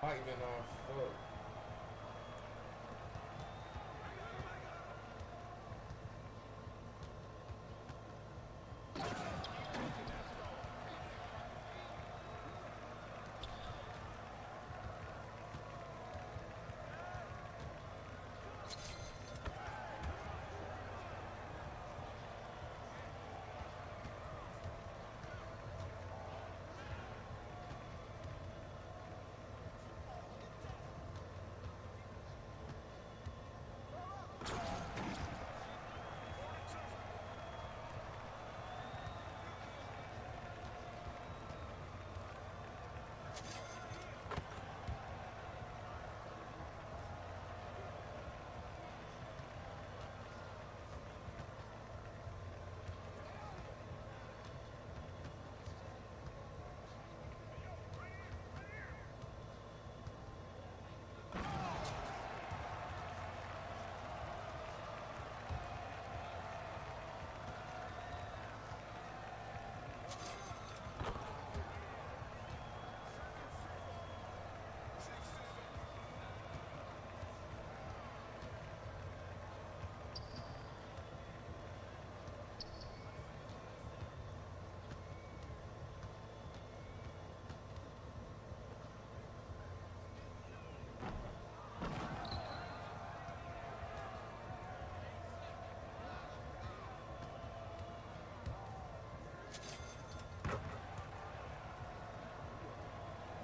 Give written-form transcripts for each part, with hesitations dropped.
Not even off. Fuck.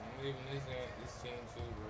I'm leaving this team too, bro.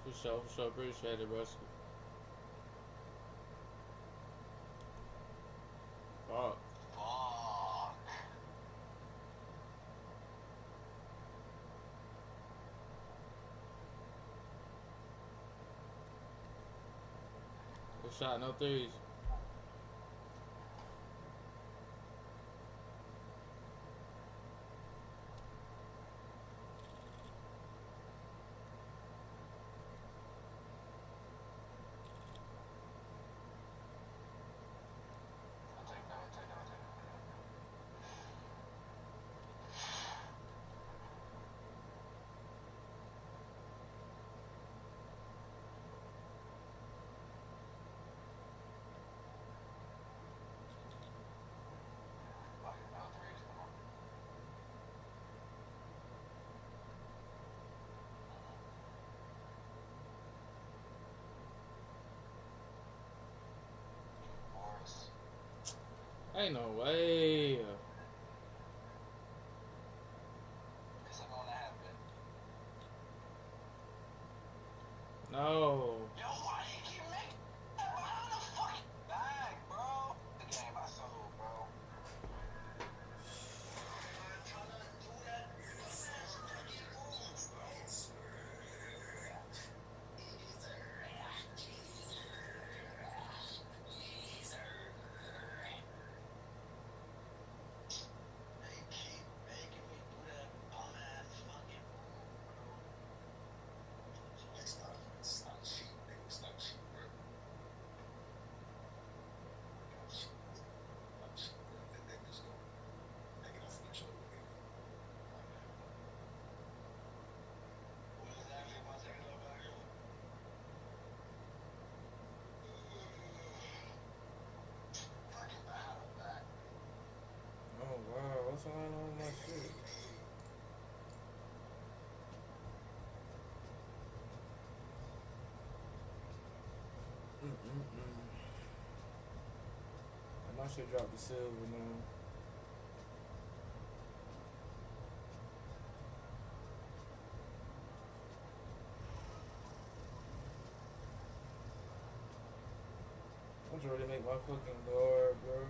For sure. Appreciate it, bro. Fuck. Good shot, no threes. Ain't no way. No. And my shit dropped to silver now. I'm trying to make my fucking guard, bro.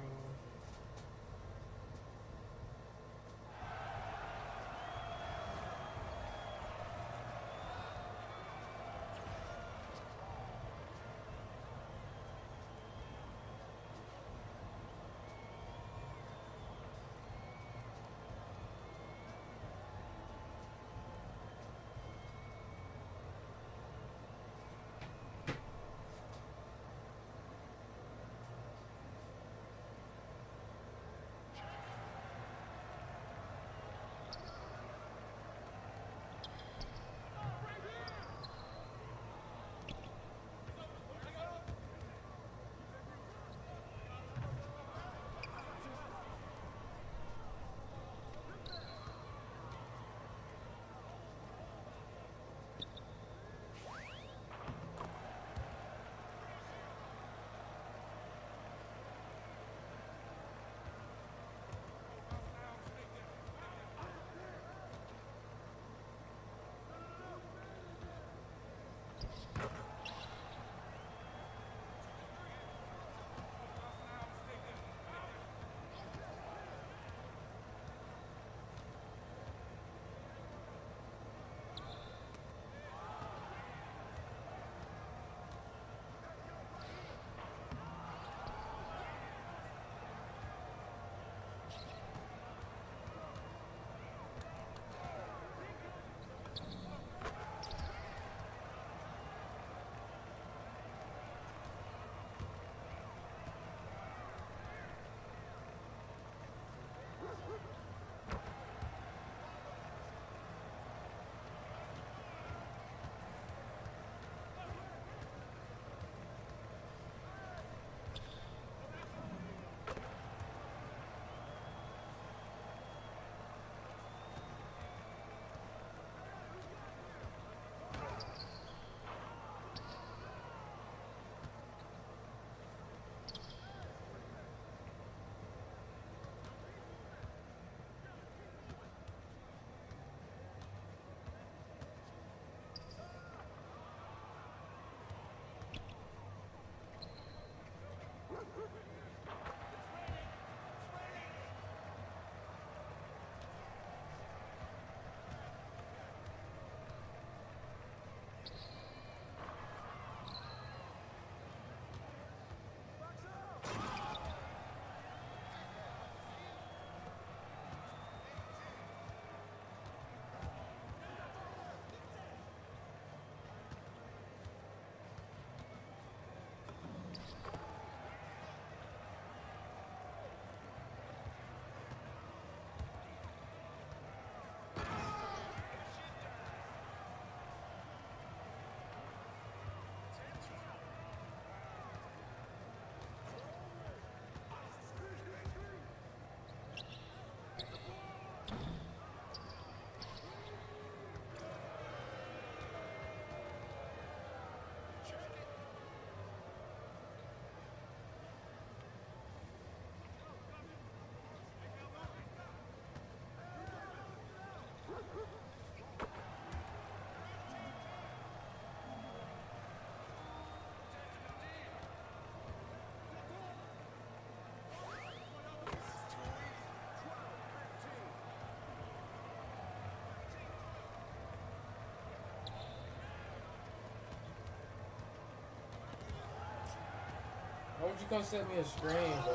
Why would you come set me a screen, bro?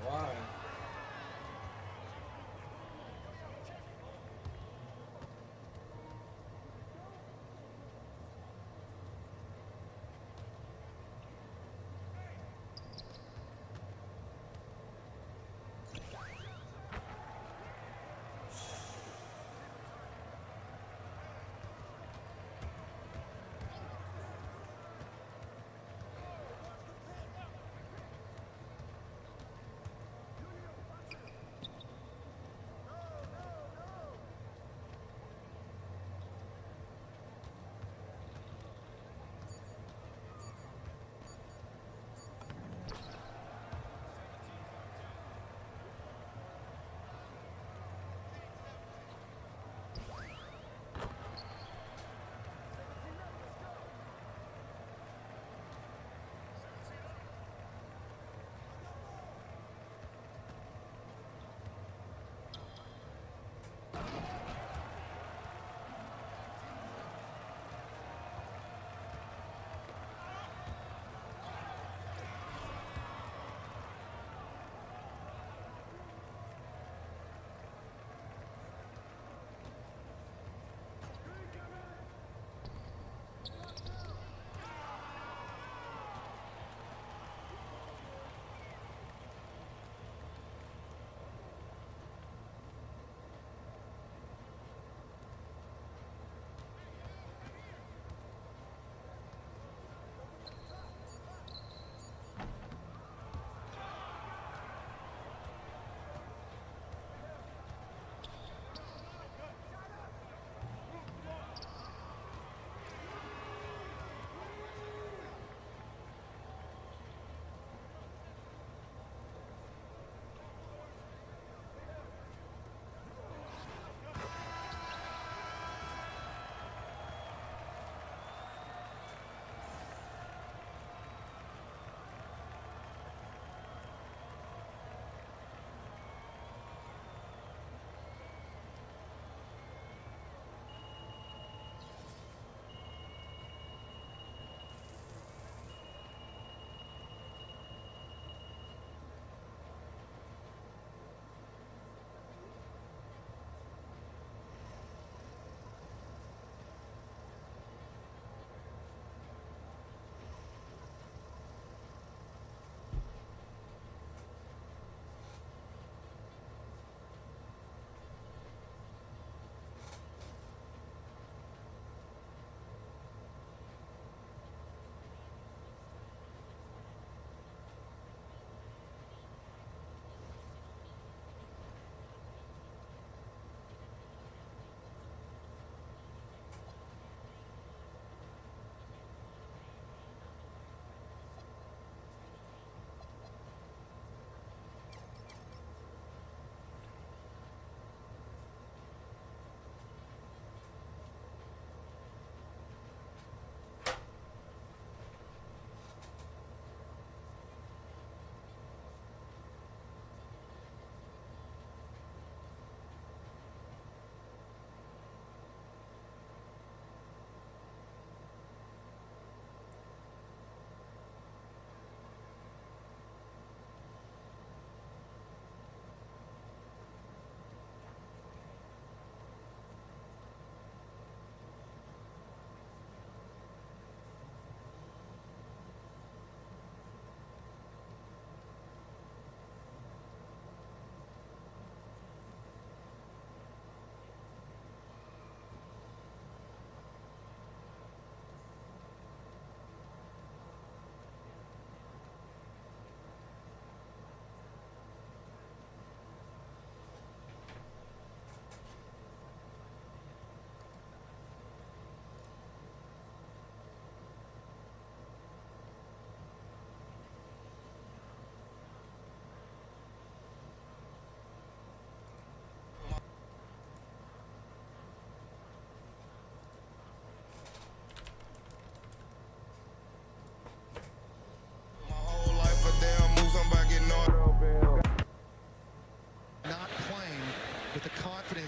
Why?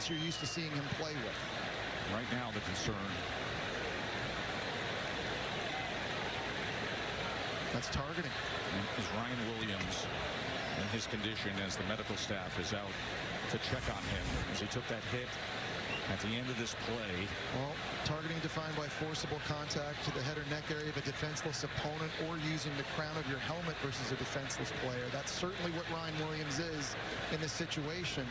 defense you're used to seeing him play with. Right now, the concern. That's targeting. Is Ryan Williams and his condition as the medical staff is out to check on him as he took that hit at the end of this play. Well, targeting defined by forcible contact to the head or neck area of a defenseless opponent or using the crown of your helmet versus a defenseless player. That's certainly what Ryan Williams is in this situation.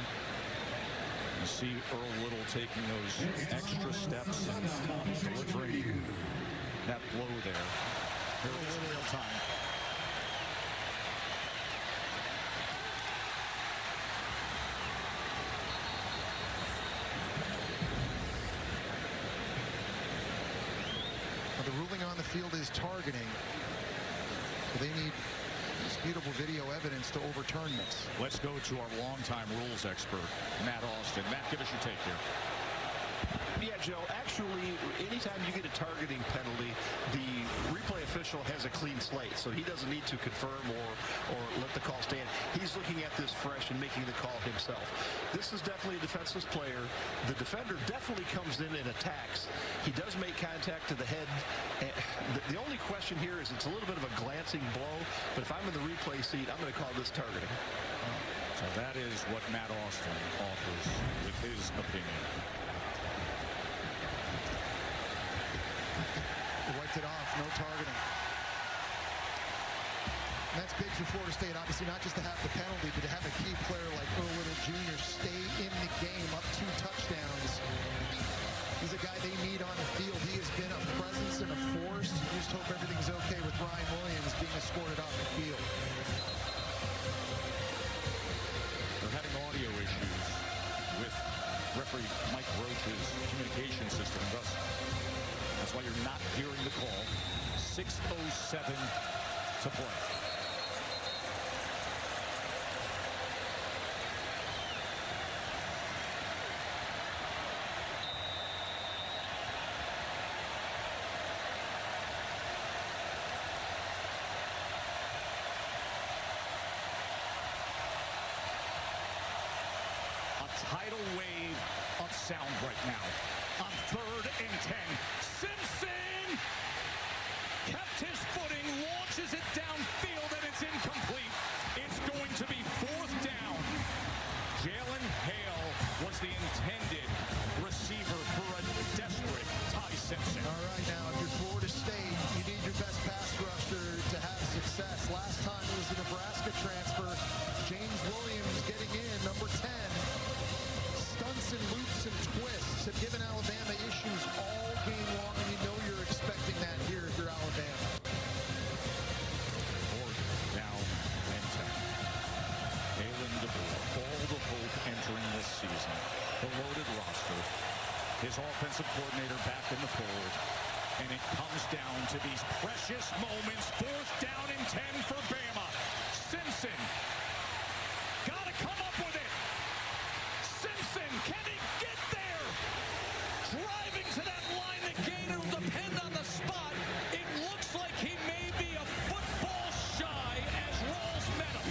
You see Earl Little taking those extra steps and delivering that blow there. Here it is in real time. The ruling on the field is targeting. So they need disputable video evidence to overturn this. Let's go to our longtime rules expert, Matt Austin. Matt, give us your take here. Yeah, Joe, actually, anytime you get a targeting penalty, the replay official has a clean slate, so he doesn't need to confirm or let the call stand. He's looking at this fresh and making the call himself. This is definitely a defenseless player. The defender definitely comes in and attacks. He does make contact to the head. The only question here is it's a little bit of a glancing blow, but if I'm in the replay seat, I'm going to call this targeting. So that is what Matt Austin offers with his opinion. Wiped it off, no targeting. And that's big for Florida State, obviously not just to have the penalty, but to have a key player like Earl Little Jr. stay in the game, up 2 touchdowns. He's a guy they need on the field. He has been a presence and a force. You just hope everything's okay with Ryan Williams being escorted off the field. They're having audio issues with referee Mike Roach's communication system, and thus that's why you're not hearing the call. 6:07 to play. A tidal wave of sound right now. On 3rd and 10. Simpson kept his footing, launches it downfield, and it's incomplete. It's going to be 4th down. Jalen Hale was the intended receiver for a desperate Ty Simpson. All right, now, if you're Florida State, you need your best pass rusher to have success. Last time it was the Nebraska transfer. James Williams getting in, number 10. Stunts and loops and twists have given Alabama issues all game long, and you know you're expecting that here if you're Alabama. 4th down and 10. Kalen DeBoer, all the hope entering this season. The loaded roster. His offensive coordinator back in the fold. And it comes down to these precious moments. 4th down and 10 for Bama. Simpson. Gotta come up with it. Simpson, can he get there? Driving to that line again, it'll depend on the spot. It looks like he may be a football shy as Rawls met him.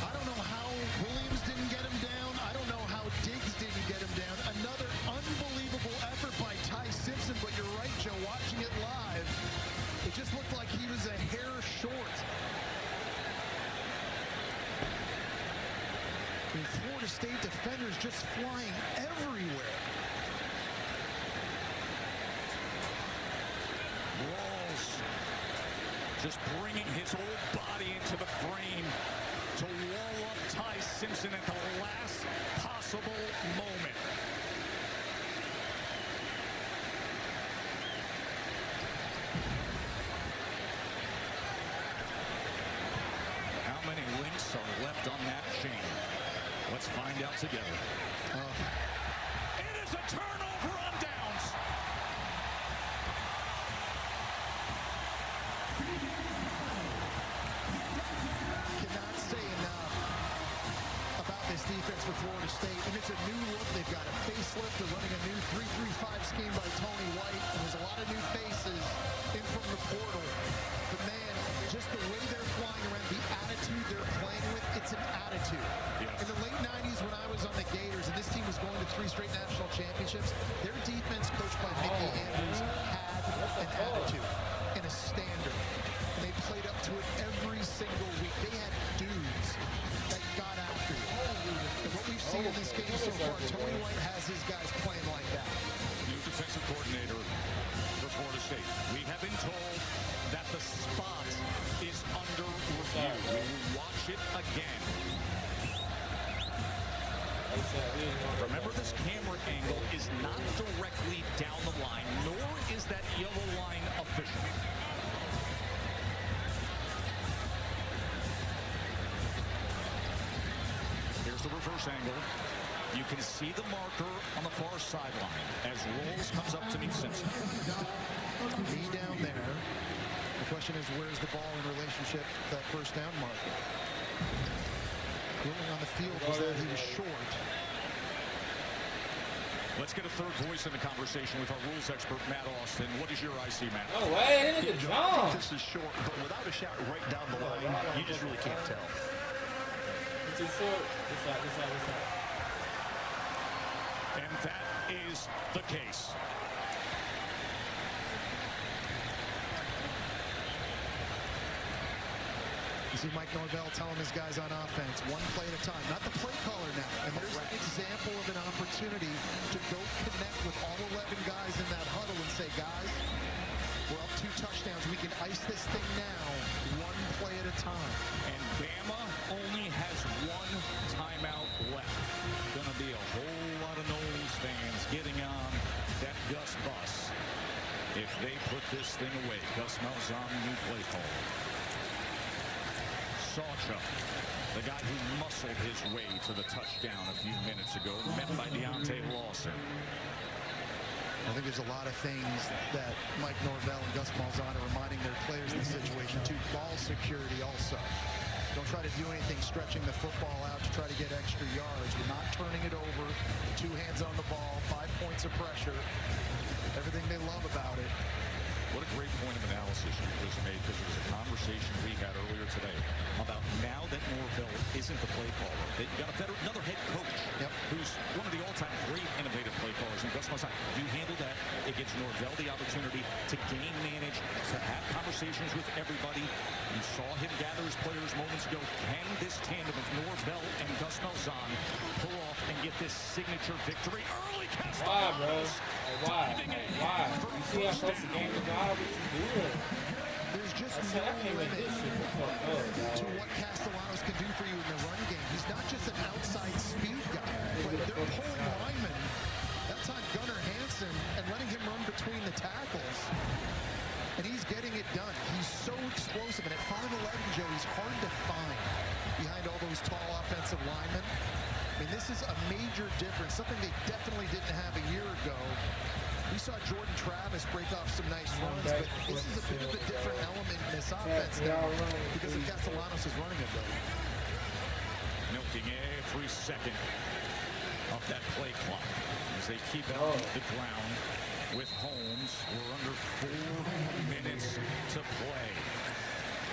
I don't know how Williams didn't get him down. I don't know how Diggs didn't get him down. Another unbelievable effort by Ty Simpson, but you're right, Joe, watching it live, it just looked like he was a hair short. I mean, Florida State defenders just flying everywhere. Rawls just bringing his whole body into the frame to wall up Ty Simpson at the last possible moment. How many links are left on that chain? Let's find out together. It is a turnover on downs. Cannot say enough about this defense for Florida State. And it's a new look. They've got a facelift. They're running a new 3-3-5 scheme by Tony White. And there's a lot of new faces in from the portal. But man, just the way they're flying around, the attitude they're playing with, it's an attitude. Yes. In the late 90s when I was on the Gators and this team in this game so far. Tony White has his guys playing like that. New defensive coordinator for Florida State. We have been told that the spot is under review. We will watch it again. Remember, this camera angle is not directly down the line, nor is that yellow line official. Here's the reverse angle. You can see the marker on the far sideline as Rolls comes up to meet Simpson. Knee down there. The question is, where's the ball in relationship to that first down marker? Ruling on the field was that he was short. Let's get a third voice in the conversation with our rules expert, Matt Austin. What is your IC, Matt? Oh, wait, look at the I jump. think this is short, but without a shot right down the line, you just really can't tell. It's too short. This side. And that is the case. You see Mike Norvell telling his guys on offense, one play at a time, not the play caller now. And there's an example of an opportunity to go connect with all 11 guys in that huddle and say, guys, we're up 2 touchdowns. We can ice this thing now, one play at a time. And Bama only has 1 timeout left. Gonna be a whole lot of Noles fans getting on that Gus bus if they put this thing away. Gus Malzahn, new play call. Sawchuk, the guy who muscled his way to the touchdown a few minutes ago, met by Deontay Lawson. I think there's a lot of things that Mike Norvell and Gus Malzahn are reminding their players in this situation too. Ball security also. Don't try to do anything stretching the football out to try to get extra yards. We're not turning it over. 2 hands on the ball, 5 points of pressure. Everything they love about it. What a great point of analysis you just made, because it was a conversation we had earlier today about now that Norvell isn't the play caller, that you got another head coach who's one of the all-time great innovative play callers. And Gus Malzahn, you handle that. It gives Norvell the opportunity to game manage, to have conversations with everybody. You saw him gather his players moments ago. Can this tandem of Norvell and Gus Malzahn pull off and get this signature victory early? Why, bro? Why? You see how close the game is? Why are you doing? There's just no limit to what Castellanos can do for you in the run game. He's not just an outside speed guy. But they're pulling linemen. That time Gunnar Hansen and letting him run between the tackles. And he's getting it done. He's so explosive. And at 5'11", Joe, he's hard to find behind all those tall offensive linemen. I mean, this is a major difference, something they definitely didn't have a year ago. We saw Jordan Travis break off some nice runs, but this is a bit of a different element in this offense now because of Castellanos is running a bit. Milking every second of that play clock as they keep it on the ground with Holmes. We're under 4 minutes to play.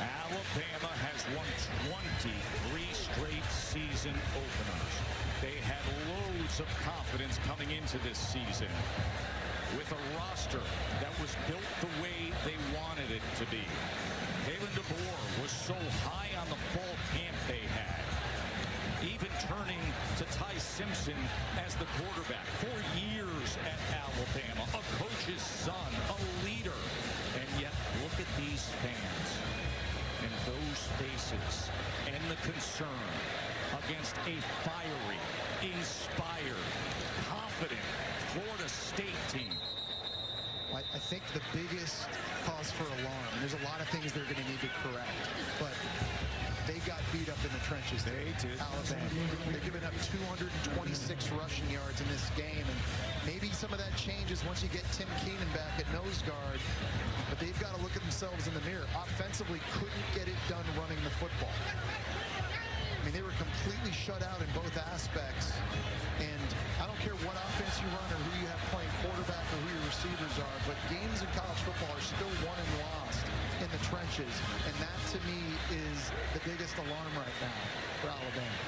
Alabama has won 23 straight season openers. They had loads of confidence coming into this season with a roster that was built the way they wanted it to be. Kalen DeBoer was so high on the fall camp they had, even turning to Ty Simpson as the quarterback. 4 years at Alabama, a coach's son, a leader. And yet, look at these fans and those faces and the concern against a fiery, inspired, confident Florida State team. I think the biggest cause for alarm, and there's a lot of things they're going to need to correct, but they got beat up in the trenches. They did. Alabama. They're giving up 226 rushing yards in this game, and maybe some of that changes once you get Tim Keenan back at nose guard, but they've got to look at themselves in the mirror. Offensively, couldn't get it done running the football. I mean, they were completely shut out in both aspects, and I don't care what offense you run or who you have playing quarterback or who your receivers are, but games in college football are still won and lost in the trenches, and that to me is the biggest alarm right now for Alabama.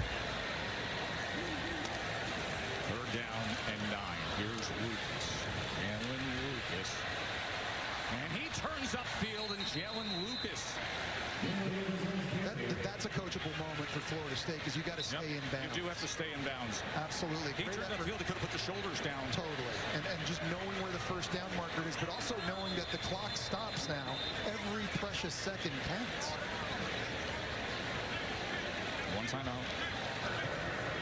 3rd down and 9. Here's Lucas. Jalen Lucas. And he turns upfield, and Jalen Lucas. That That's a coachable moment for Florida State because you got to stay in bounds. You do have to stay in bounds. Absolutely. He Great turned effort. upfield. He could have put the shoulders down. Totally. And just knowing where the first down marker is, but also knowing that the clock stops now. Every precious second counts. One timeout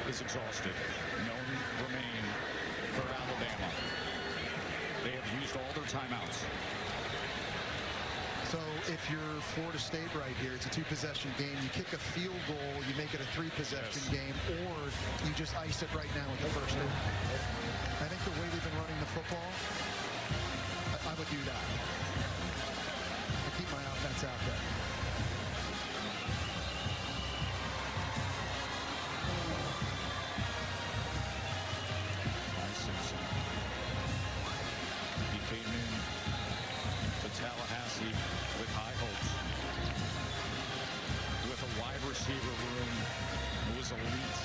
is exhausted. None remain for Alabama. They have used all their timeouts. So if you're Florida State right here, it's a 2-possession game. You kick a field goal, you make it a 3-possession game, or you just ice it right now with the first down. I think the way they've been running the football, I would do that. I keep my offense out there. Simpson. He came in to Tallahassee with high hopes, with a wide receiver room who was elite,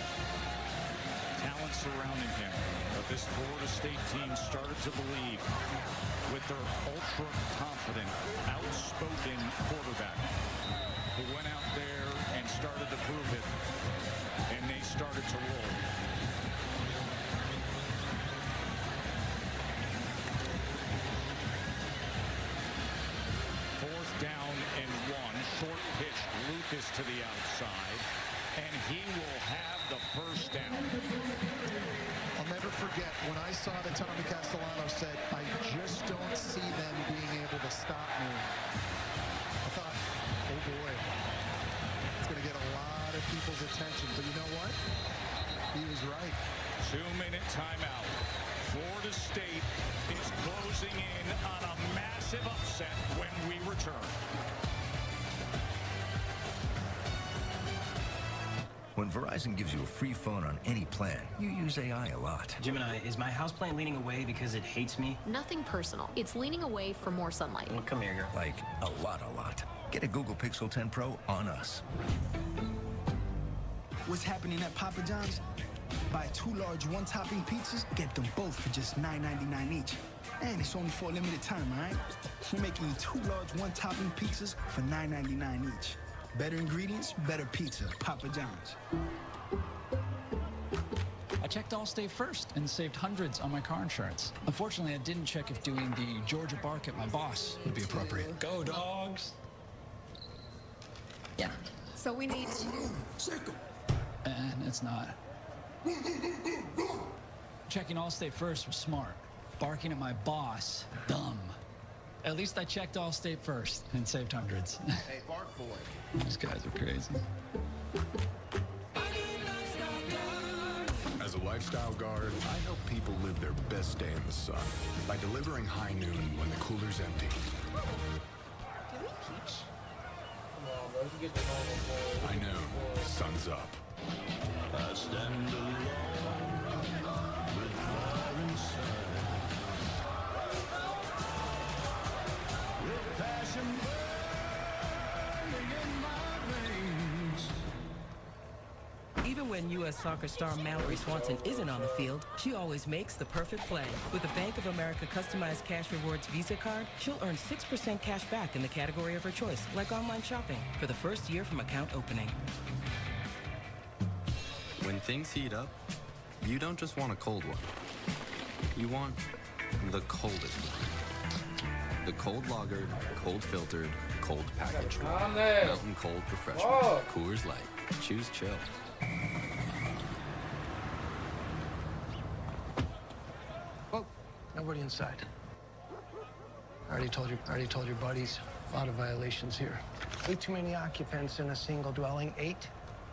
talent surrounding him. But this Florida State team started to believe with their ultra-confident, outspoken quarterback who went out there and started to prove it, and they started to roll. Down and 1, short pitch, Lucas to the outside, and he will have the first down. I'll never forget when I saw that Tommy Castellano said, I just don't see them being able to stop me. I thought, oh boy, it's going to get a lot of people's attention. But you know what? He was right. 2-minute timeout. Florida State is closing in on a massive upset when we return. When Verizon gives you a free phone on any plan, you use AI a lot. Gemini, is my houseplant leaning away because it hates me? Nothing personal. It's leaning away for more sunlight. Well, come here, girl. Like, a lot. Get a Google Pixel 10 Pro on us. What's happening at Papa John's? Buy 2 large 1-topping pizzas, get them both for just $9.99 each. And it's only for a limited time, all right? We're making you 2 large 1-topping pizzas for $9.99 each. Better ingredients, better pizza. Papa John's. I checked Allstate first and saved hundreds on my car insurance. Unfortunately, I didn't check if doing the Georgia bark at my boss would be appropriate. Go, dogs! Yeah. So we need... And it's not. Checking Allstate first was smart. Barking at my boss, dumb. At least I checked Allstate first and saved hundreds. Hey, Bark Boy. These guys are crazy. As a lifestyle guard, I help people live their best day in the sun by delivering high noon when the cooler's empty. Come on, bro. You get the normal boy. I know, sun's up. I stand alone with fire inside, with passion burning in my veins. Even when U.S. soccer star Mallory Swanson isn't on the field, she always makes the perfect play. With a Bank of America customized cash rewards Visa card, she'll earn 6% cash back in the category of her choice, like online shopping, for the first year from account opening. When things heat up, you don't just want a cold one. You want the coldest one. The cold lagered, cold filtered, cold packaged one. Mountain Cold Refreshment. Coors Light. Choose chill. Well, nobody inside. I already told your buddies. A lot of violations here. Way too many occupants in a single dwelling. 8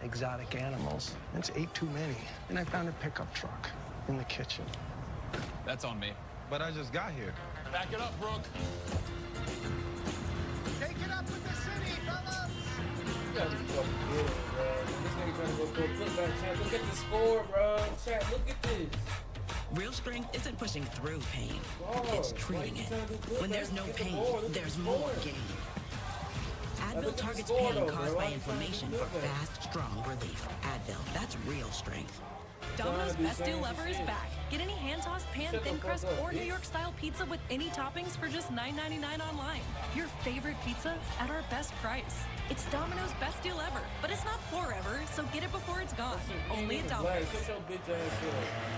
exotic animals. That's 8 too many. And I found a pickup truck in the kitchen. That's on me. But I just got here. Back it up, Brooke. Take it up with the city, fellas! You gotta be fucking good, bro. This nigga trying to go for a putback, chat. Look at the score, bro. Chat, look at this. Real strength isn't pushing through pain. It's treating it. When there's no pain, there's more gain. Advil targets pain caused by inflammation for fast, strong relief. Advil, that's real strength. Domino's Best Deal Ever is back. Get any hand-tossed pan, thin crust, or New York-style pizza with any toppings for just $9.99 online. Your favorite pizza at our best price. It's Domino's Best Deal Ever, but it's not forever, so get it before it's gone. Only at Domino's. Shut your bitch ass up.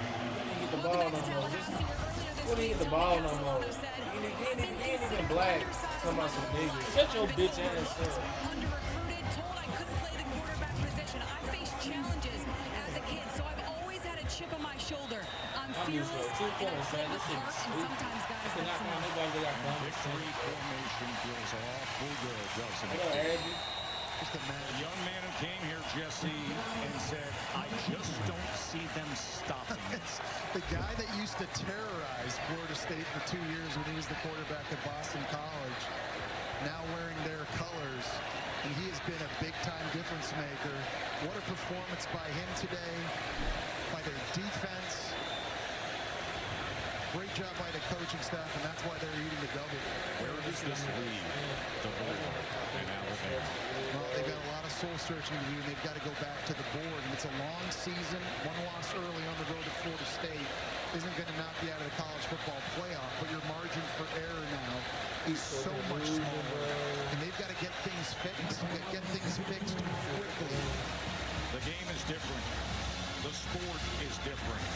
You didn't get the ball no more. You didn't get the ball no more. You ain't even black. Talking about some niggas. Shut your bitch ass up. Under-recruited, told I couldn't play the quarterback position. I faced challenges as a kid, so I've always had a chip on my shoulder. I'm fearless, and I play with heart, and sometimes, guys, that's enough. Victory formation feels awful good, doesn't it? A young man who came here, Jesse, and said, I just don't see them stopping it. The guy that used to terrorize Florida State for 2 years when he was the quarterback at Boston College, now wearing their colors, and he has been a big-time difference maker. What a performance by him today, by their defense. Great job by the coaching staff, and that's why they're eating the double. Where does this leave the board in Alabama? Well, they've got a lot of soul-searching to do, and they've got to go back to the board. And it's a long season. One loss early on the road to Florida State isn't going to knock you out of the college football playoff, but your margin for error now is so much smaller. And they've got to get things fixed, quickly. The game is different. The sport is different.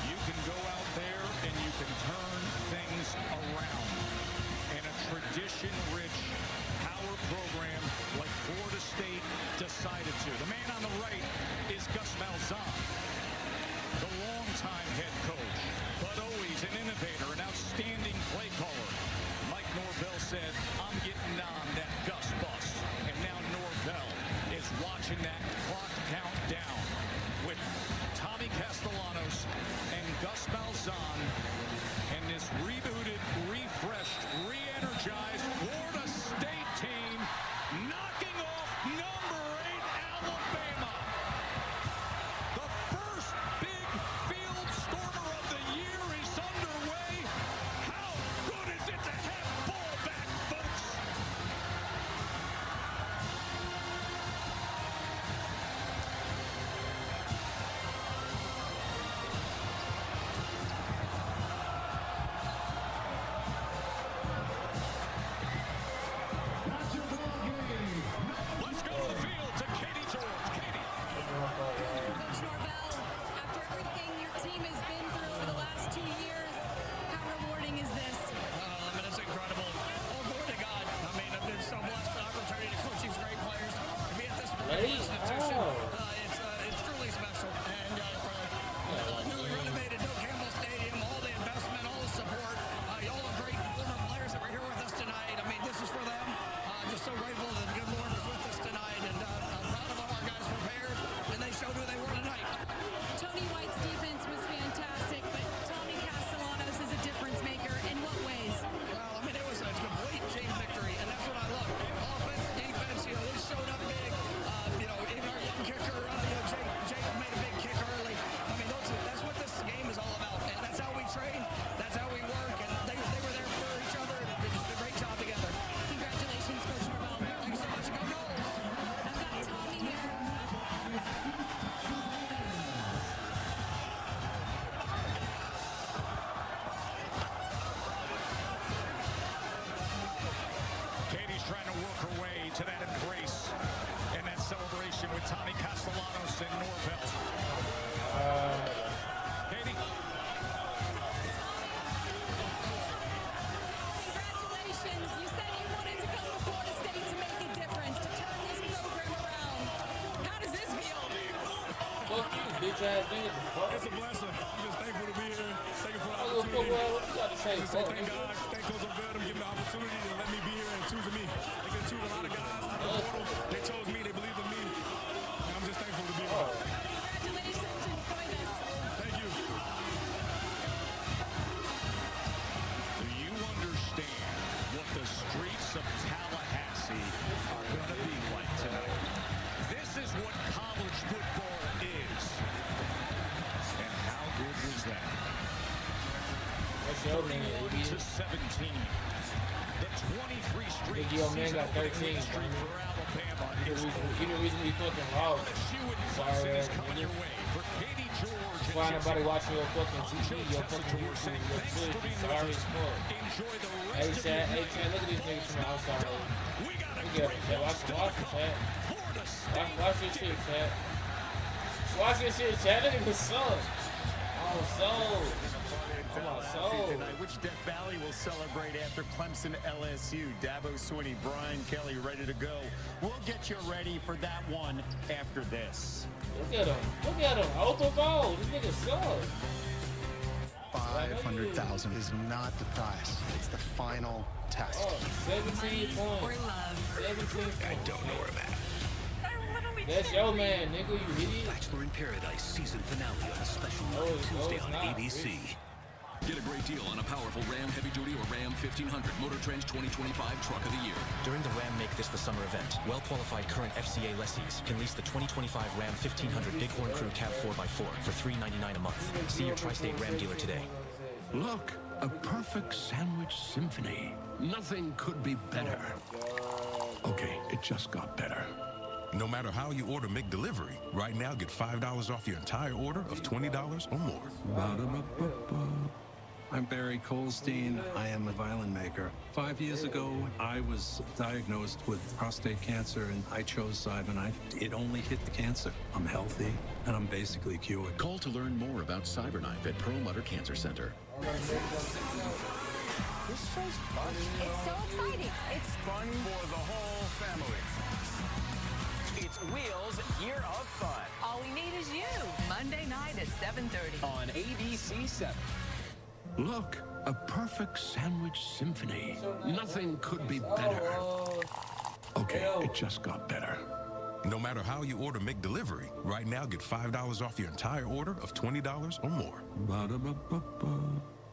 You can go out there and you can turn things around. And a tradition-rich power program like Florida State decided to. The man on the right is Gus Malzahn, the longtime head coach, but always an innovator, an outstanding play caller. Mike Norvell said, I'm getting on that Gus bus. And now Norvell is watching that clock count down with Tommy Castellanos and Gus Malzahn and this rebooted, refreshed, re-energized Florida State team knocking off number 8 Alabama. The first big field stormer of the year is underway. How good is it to have ball back, folks? Let's go to the field to Katie George. Katie. Coach Norvell, after everything your team has been through over the last 2 years, how rewarding is this? It's incredible. All glory to God. I mean, I've been so blessed the opportunity to coach these great players. To be at this institution, it's truly special. And for newly renovated Bill Campbell Stadium, all the investment, all the support, y'all are great former players that were here with us tonight. I mean, this is for them. Just so grateful that the good Lord was with us tonight, and I'm proud of how our guys prepared, and they showed who they were tonight. Tony White's defense was fantastic, but Tommy Castellanos is a difference maker. In what ways? Well, I mean, it was a complete team victory, and that's what I love. Offense, defense, they showed up big. Even our young kicker, Jake made a big kick early. I mean, that's what this game is all about, and that's how we train, that's how we work, and they were there for each other, and they did a great job together. Congratulations, Coach Norvell. Thank you so much. Go Noles! I've got Tommy here. Katie's trying to work her way to that embrace and that celebration with Tommy Castellanos and Norvell. Katie. Congratulations. You said you wanted to come to Florida State to make a difference, to turn this program around. How does this feel? Fuck you, bitch ass nigga. It's a blessing. I'm just thankful to be here. Thankful for the What opportunity. you got to say? Just say thank God. Thank Coach Norvell to give me the opportunity to let me be here and choosing me. They could choose a lot of guys. They chose me. They believed in me. And I'm just thankful to be here. Congratulations and Coitus. Thank you. Do you understand what the streets of Tallahassee are going to be like tonight? This is what college football is. And how good was that? What's your name? 31-17. The 23 straight Big Yo man got 13. streak for Alabama is You the reason we fucking lost. LSU and Clemson is coming your way for Katie George. Why nobody watching your fucking TV, your fucking YouTube, your Twitch? Sorry as fuck. Hey, Chad, look at these niggas from the outside. Look at them, Chad. Watch it, Chad. Watch this shit, Chad. Watch this shit, Chad. Look at the sun. Oh, soul. Oh, my soul. Tonight, which Death Valley will celebrate after Clemson LSU? Dabo Swinney, Brian Kelly ready to go. We'll get you ready for that one after this. Look at him. Look at him. Open ball. This nigga sucks. 500,000 is not the price. It's the final test. Oh, 17 points. 17 points. I don't know where I'm at. That's your man, nigga, you idiot. Bachelor in Paradise season finale on a special Tuesday on ABC. Get a great deal on a powerful Ram Heavy Duty or Ram 1500 Motor Trend 2025 Truck of the Year. During the Ram Make This the Summer event, well-qualified current FCA lessees can lease the 2025 Ram 1500 Bighorn Crew Cab 4x4 for $399 a month. See your Tri-State Ram dealer today. Look, a perfect sandwich symphony. Nothing could be better. Okay, it just got better. No matter how you order McDelivery, right now get $5 off your entire order of $20 or more. I'm Barry Colstein. I am a violin maker. 5 years ago, I was diagnosed with prostate cancer, and I chose CyberKnife. It only hit the cancer. I'm healthy, and I'm basically cured. Call to learn more about CyberKnife at Perlmutter Cancer Center. This show's fun. It's so exciting. It's fun for the whole family. It's Wheels Year of Fun. All we need is you. Monday night at 7:30 on ABC 7. Look, a perfect sandwich symphony. Nothing could be better. Okay, it just got better. No matter how you order McDelivery, right now get $5 off your entire order of $20 or more.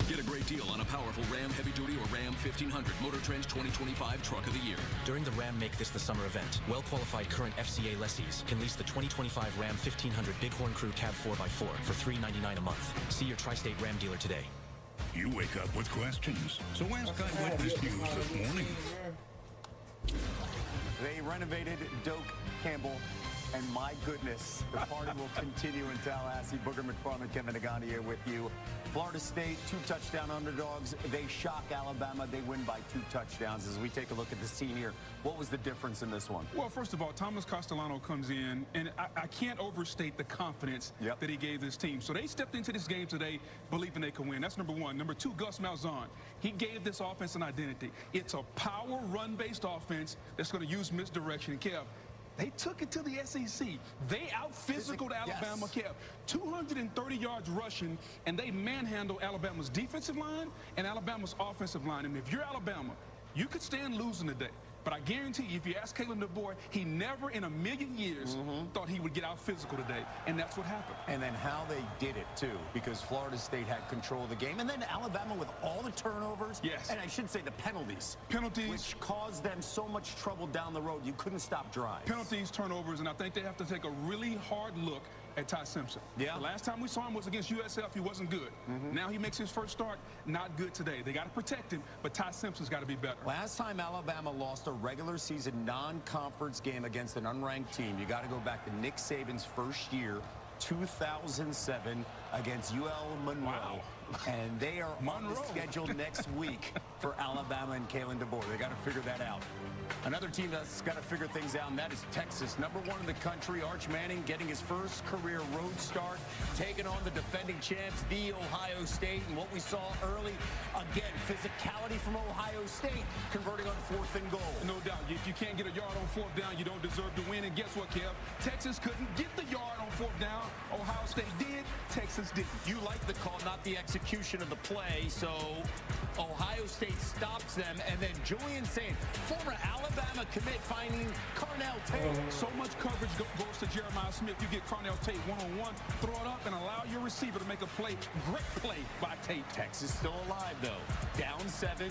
Get a great deal on a powerful Ram Heavy Duty or Ram 1500 Motor Trend 2025 Truck of the Year. During the Ram Make This the Summer event, well-qualified current FCA lessees can lease the 2025 Ram 1500 Bighorn Crew Cab 4x4 for $399 a month. See your Tri-State Ram dealer today. You wake up with questions, so ask Eyewitness News this morning. They renovated Doak Campbell, and my goodness, the party will continue in Tallahassee. Booger McFarland, Kevin Nagani here with you. Florida State, 2-touchdown underdogs. They shock Alabama. They win by 2 touchdowns. As we take a look at the scene here, what was the difference in this one? Well, first of all, Thomas Castellano comes in, and I can't overstate the confidence that he gave this team. So they stepped into this game today believing they could win. That's number one. Number two, Gus Malzahn. He gave this offense an identity. It's a power run-based offense that's going to use misdirection. Kev, they took it to the SEC. They out-physicaled Alabama, Kev. 230 yards rushing, and they manhandled Alabama's defensive line and Alabama's offensive line. And if you're Alabama, you could stand losing today. But I guarantee you, if you ask Kalen DeBoer, he never in a million years thought he would get out physical today. And that's what happened. And then how they did it, too, because Florida State had control of the game. And then Alabama with all the turnovers. Yes. And I should say the penalties. Penalties. Which caused them so much trouble down the road. You couldn't stop drives. Penalties, turnovers, and I think they have to take a really hard look at Ty Simpson. Yeah. The last time we saw him was against USF. He wasn't good. Now he makes his first start. Not good today. They got to protect him, but Ty Simpson's got to be better. Last time Alabama lost a regular season non-conference game against an unranked team, you got to go back to Nick Saban's first year, 2007, against UL Monroe. Wow. And they are on the schedule next week for Alabama and Kalen DeBoer. They got to figure that out. Another team that's got to figure things out, and that is Texas. Number 1 in the country, Arch Manning getting his first career road start, taking on the defending champs, the Ohio State. And what we saw early, again, physicality from Ohio State, converting on 4th and goal. No doubt. If you can't get a yard on 4th down, you don't deserve to win. And guess what, Kev? Texas couldn't get the yard on 4th down. Ohio State did. Texas didn't. You like the call, not the execution of the play. So Ohio State stops them. And then Julian Saint, former Alabama commit, finding Carnell Tate. So much coverage goes to Jeremiah Smith. You get Carnell Tate one-on-one, throw it up, and allow your receiver to make a play. Great play by Tate. Texas still alive, though. Down 7.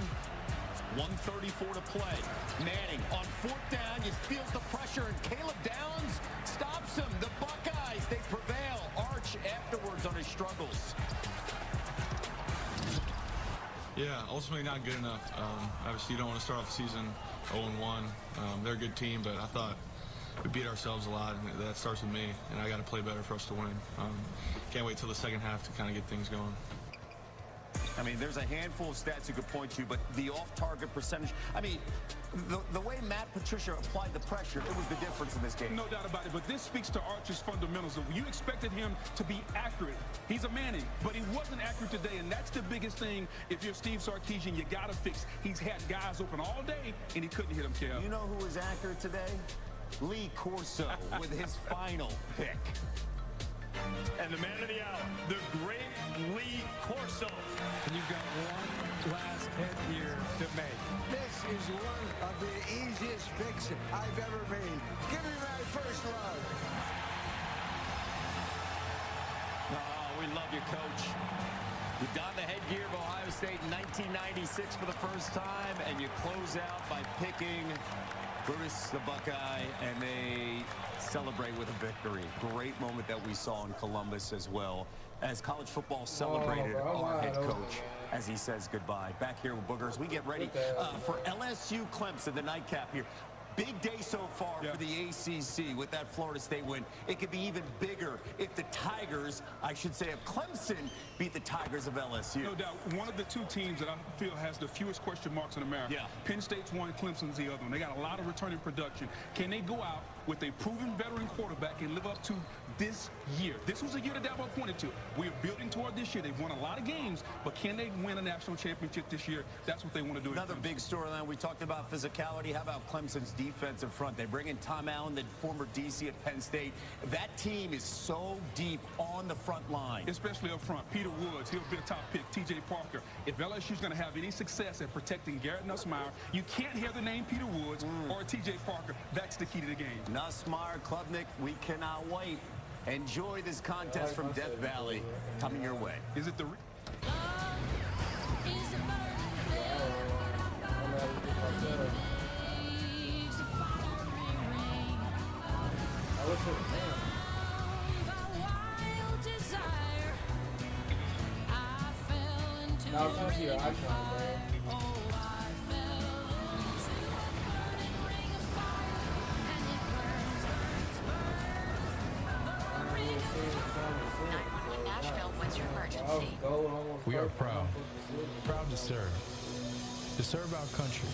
1:34 to play. Manning on 4th down, just feels the pressure, and Caleb Downs stops him. The Buckeyes, they prevail. Arch afterwards on his struggles. Yeah, ultimately not good enough. Obviously, you don't want to start off the season 0-1. They're a good team, but I thought We beat ourselves a lot, and that starts with me, and I got to play better for us to win. Can't wait till the second half to kind of get things going. I mean, there's a handful of stats you could point to, but the off-target percentage, I mean, the way Matt Patricia applied the pressure, it was the difference in this game. No doubt about it, but this speaks to Archer's fundamentals. You expected him to be accurate. He's a Manning, but he wasn't accurate today, and that's the biggest thing. If you're Steve Sarkisian, you got to fix. He's had guys open all day, and he couldn't hit them, Kev. You know who was accurate today? Lee Corso with his final pick. And the man of the hour, the great Lee Corso. And you've got one last hit here to make. This is one of the easiest picks I've ever made. Give me my first love. Oh, we love you, Coach. You donned the headgear of Ohio State in 1996 for the first time, and you close out by picking Brutus the Buckeye, and they celebrate with a victory. Great moment that we saw in Columbus as well, as college football celebrated our head coach as he says goodbye. Back here with Boogers, we get ready for LSU Clemson, the nightcap here. Big day so far for the ACC with that Florida State win. It could be even bigger if the Tigers, I should say, of Clemson, beat the Tigers of LSU. No doubt. One of the two teams that I feel has the fewest question marks in America. Yeah. Penn State's one, Clemson's the other one. They got a lot of returning production. Can they go out with a proven veteran quarterback and live up to this year? This was a year that Dabo pointed to. We are building toward this year. They've won a lot of games, but can they win a national championship this year? That's what they want to do. Another big storyline. We talked about physicality. How about Clemson's defensive front? They bring in Tom Allen, the former DC at Penn State. That team is so deep on the front line. Especially up front. Peter Woods, he'll be a top pick. TJ Parker. If LSU's going to have any success at protecting Garrett Nussmeier, you can't hear the name Peter Woods or TJ Parker. That's the key to the game. Nussmeier, Klubnik, we cannot wait. Enjoy this contest from Death Valley coming your way. Is it the... Now I'm trying to see your icon, bro. We are proud to serve our country,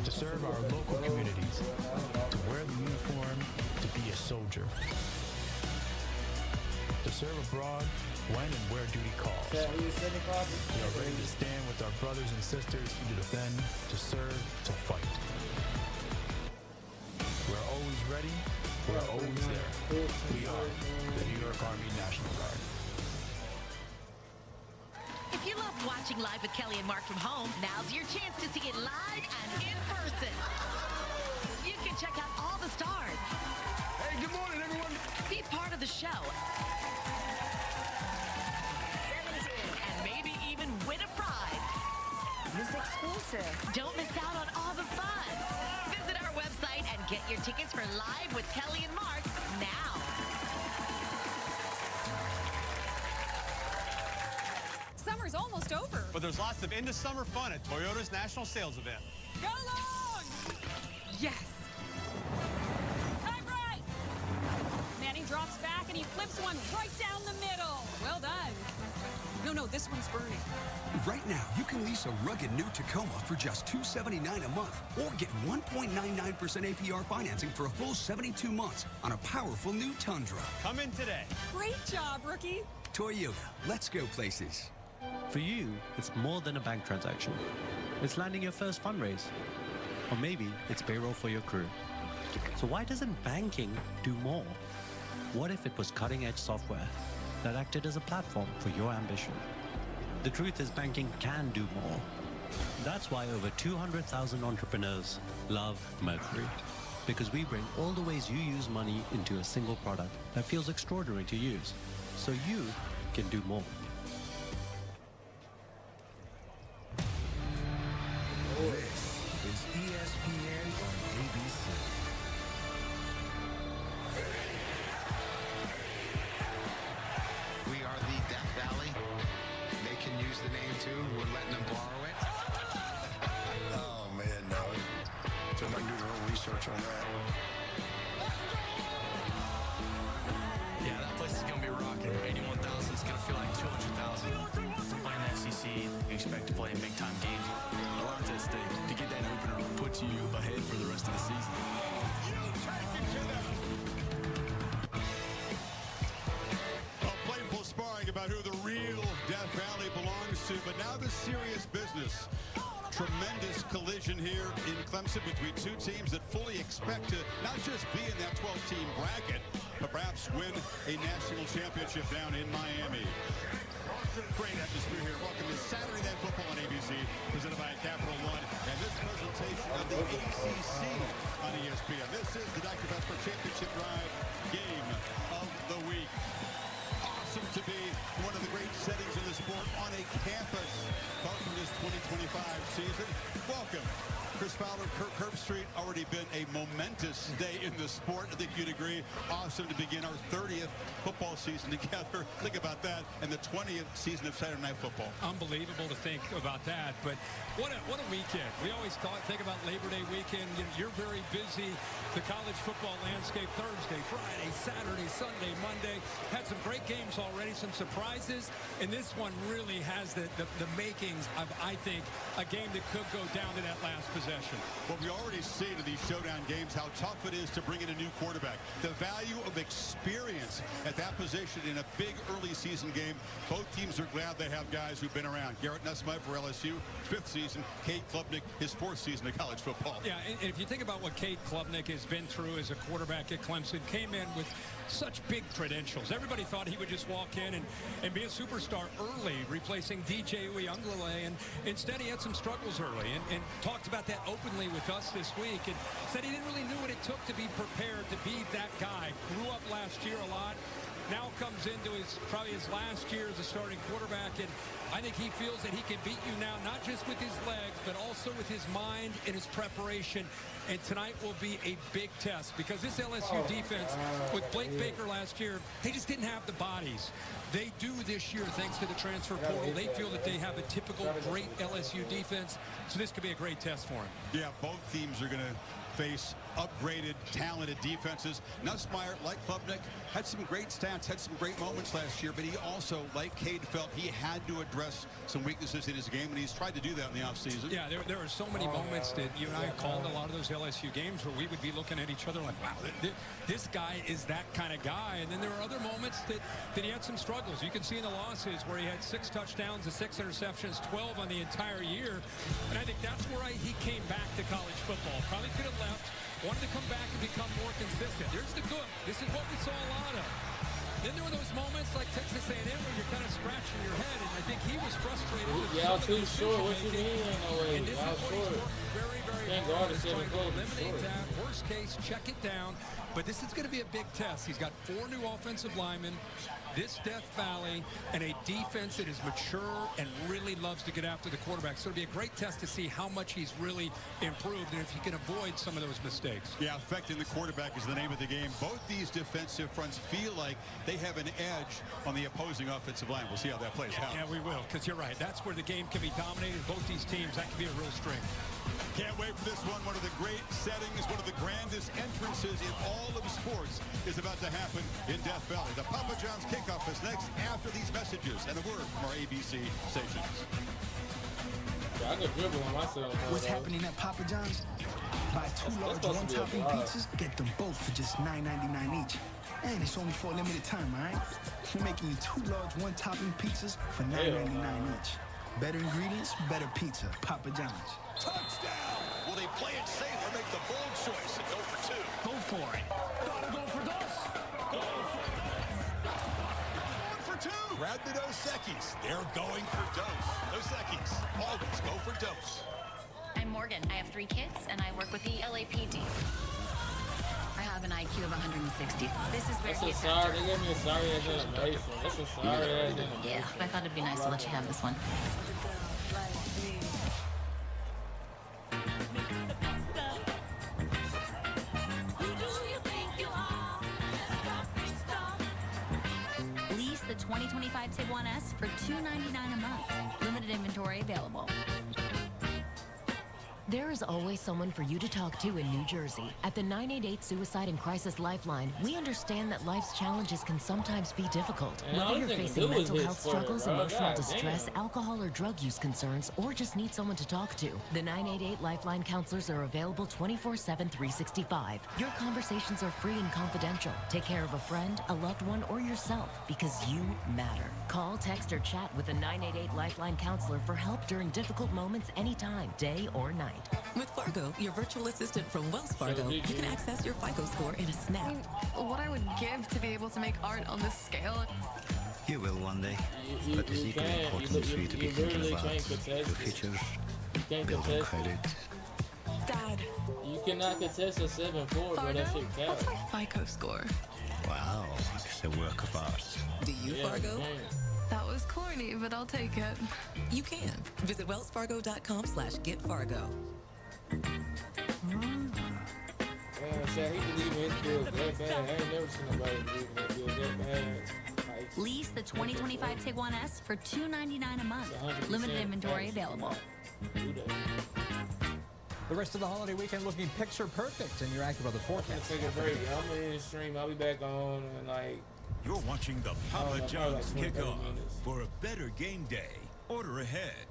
to serve our local communities, to wear the uniform, to be a soldier, to serve abroad when and where duty calls. We are ready to stand with our brothers and sisters to defend, to serve, to fight. We're always ready, we're always there. We are the New York Army National Guard. If you love watching Live with Kelly and Mark from home, now's your chance to see it live and in person. You can check out all the stars. Hey, good morning, everyone. Be part of the show. And maybe even win a prize. This exclusive. Don't miss out on all the fun. Visit our website and get your tickets for Live with Kelly and Mark now. Summer's almost over. But there's lots of end-of-summer fun at Toyota's National Sales Event. Go long! Yes! Time right! Manning drops back and he flips one right down the middle. Well done. No, this one's burning. Right now, you can lease a rugged new Tacoma for just $279 a month or get 1.99% APR financing for a full 72 months on a powerful new Tundra. Come in today. Great job, rookie. Toyota, let's go places. For you, it's more than a bank transaction. It's landing your first fundraise. Or maybe it's payroll for your crew. So why doesn't banking do more? What if it was cutting-edge software that acted as a platform for your ambition? The truth is banking can do more. That's why over 200,000 entrepreneurs love Mercury. Because we bring all the ways you use money into a single product that feels extraordinary to use. So you can do more. This is ESPN on ABC. We are the Death Valley. They can use the name too. We're letting them borrow it. Oh, man, no. So I do their own research on that. we expect to play in big-time games. A lot's at stake. To get that opener puts you ahead for the rest of the season. Playful sparring about who the real Death Valley belongs to, but now the serious business. Tremendous collision here in Clemson between two teams that fully expect to not just be in that 12-team bracket, but perhaps win a national championship down in Miami. Great atmosphere here. Welcome to Saturday Night Football on ABC, presented by Capital One, and this presentation of the ACC on ESPN. This is the Dr. Vesper Championship Drive Game of the Week. Awesome to be one of the great settings in the sport on a campus. Welcome this 2025 season. Welcome. Chris Fowler, Kirk Herbstreit, already been a momentous day in the sport. I think you'd agree. Awesome to begin our 30th football season together. Think about that. And the 20th season of Saturday Night Football. Unbelievable to think about that. But what a weekend. We always think about Labor Day weekend. You're very busy. The college football landscape Thursday, Friday, Saturday, Sunday, Monday. Had some great games already, some surprises. And this one really has the makings of, I think, a game that could go down to that last possession. Well, we already see in these showdown games how tough it is to bring in a new quarterback. The value of experience at that position in a big early season game. Both teams are glad they have guys who've been around. Garrett Nussmeier for LSU, 5th season. Cade Klubnik, his 4th season of college football. Yeah, and if you think about what Cade Klubnik has been through as a quarterback at Clemson, came in with such big credentials. Everybody thought he would just walk in and be a superstar early, replacing DJ Uiagalelei, and instead he had some struggles early and talked about that openly with us this week and said he didn't really know what it took to be prepared to be that guy. Grew up last year a lot. Now comes into probably his last year as a starting quarterback, and I think he feels that he can beat you now, not just with his legs, but also with his mind and his preparation. And tonight will be a big test because this LSU defense, with Blake Baker last year, they just didn't have the bodies. They do this year thanks to the transfer portal. They feel that they have a typical great LSU defense, so this could be a great test for them. Yeah, both teams are going to face upgraded, talented defenses. Nussmeier, like Klubnik, had some great stats, had some great moments last year, but he also, like Cade, felt he had to address some weaknesses in his game, and he's tried to do that in the offseason. Yeah, there are so many moments that you and I called a lot of those LSU games where we would be looking at each other like, wow, this guy is that kind of guy. And then there are other moments that he had some struggles. You can see in the losses where he had 6 touchdowns and 6 interceptions, 12 on the entire year. And I think that's where he came back to college football. Probably could have left, wanted to come back and become more consistent. There's the good. This is what we saw a lot of. Then there were those moments like Texas A&M where you're kind of scratching your head, and I think he was frustrated. Y'all too short. What you mean? And this is what he's working very, very hard is trying to eliminate that. Worst case, check it down. But this is going to be a big test. He's got 4 new offensive linemen, this Death Valley, and a defense that is mature and really loves to get after the quarterback. So it'll be a great test to see how much he's really improved and if he can avoid some of those mistakes. Yeah, affecting the quarterback is the name of the game. Both these defensive fronts feel like they have an edge on the opposing offensive line. We'll see how that plays out. Yeah, we will, because you're right. That's where the game can be dominated. Both these teams, that can be a real strength. Can't wait for this one. One of the great settings, one of the grandest entrances in all of sports is about to happen in Death Valley. The Papa John's kickoff is next after these messages and a word from our ABC stations. I could dribble on myself. What's happening at Papa John's? Buy 2 large one-topping pizzas, get them both for just $9.99 each. And it's only for a limited time, all right? We're making you 2 large one-topping pizzas for $9.99 each. Better ingredients, better pizza. Papa John's. Touchdown! Will they play it safe or make the bold choice and go for 2? Go for it. Gotta go for dos. Going for 2. Grab the Dos Equis. They're going for Dos. Dos Equis. Always go for Dos. I'm Morgan. I have 3 kids, and I work with the LAPD. I have an IQ of 160. This is where That's a sorry. They gave me a sorry ass animation. That's a sorry ass animation. Yeah, but I thought it'd be nice to let you have this one. Lease the 2025 Tiguan S for $299 a month. Limited inventory available. There is always someone for you to talk to in New Jersey. At the 988 Suicide and Crisis Lifeline, we understand that life's challenges can sometimes be difficult. And Whether you're facing mental health struggles, emotional God distress, damn. alcohol or drug use concerns, or just need someone to talk to, the 988 Lifeline counselors are available 24/7, 365. Your conversations are free and confidential. Take care of a friend, a loved one, or yourself because you matter. Call, text, or chat with the 988 Lifeline counselor for help during difficult moments anytime, day or night. With Fargo, your virtual assistant from Wells Fargo, you can access your FICO score in a snap. What I would give to be able to make art on this scale. You will one day, but it's equally important for you to be thinking about your future, building credit. Dad. You cannot contest a 7-4, bro. That shit counts. What's my FICO score? Wow, it's a work of art. Do you, Fargo? That was corny, but I'll take it. You can. Visit wellsfargo.com/getfargo. Shaq, he believe in his bills that bad. I ain't never seen nobody believe in their bills that bad. Like, Lease the 2025 Tiguan S for $299 a month. Limited inventory available. The rest of the holiday weekend looking picture perfect in your AccuWeather forecast. Take a break. I'm gonna end the stream. I'll be back on and like. You're watching the Papa like John's 20, 30 kickoff. minutes. For a better game day, order ahead.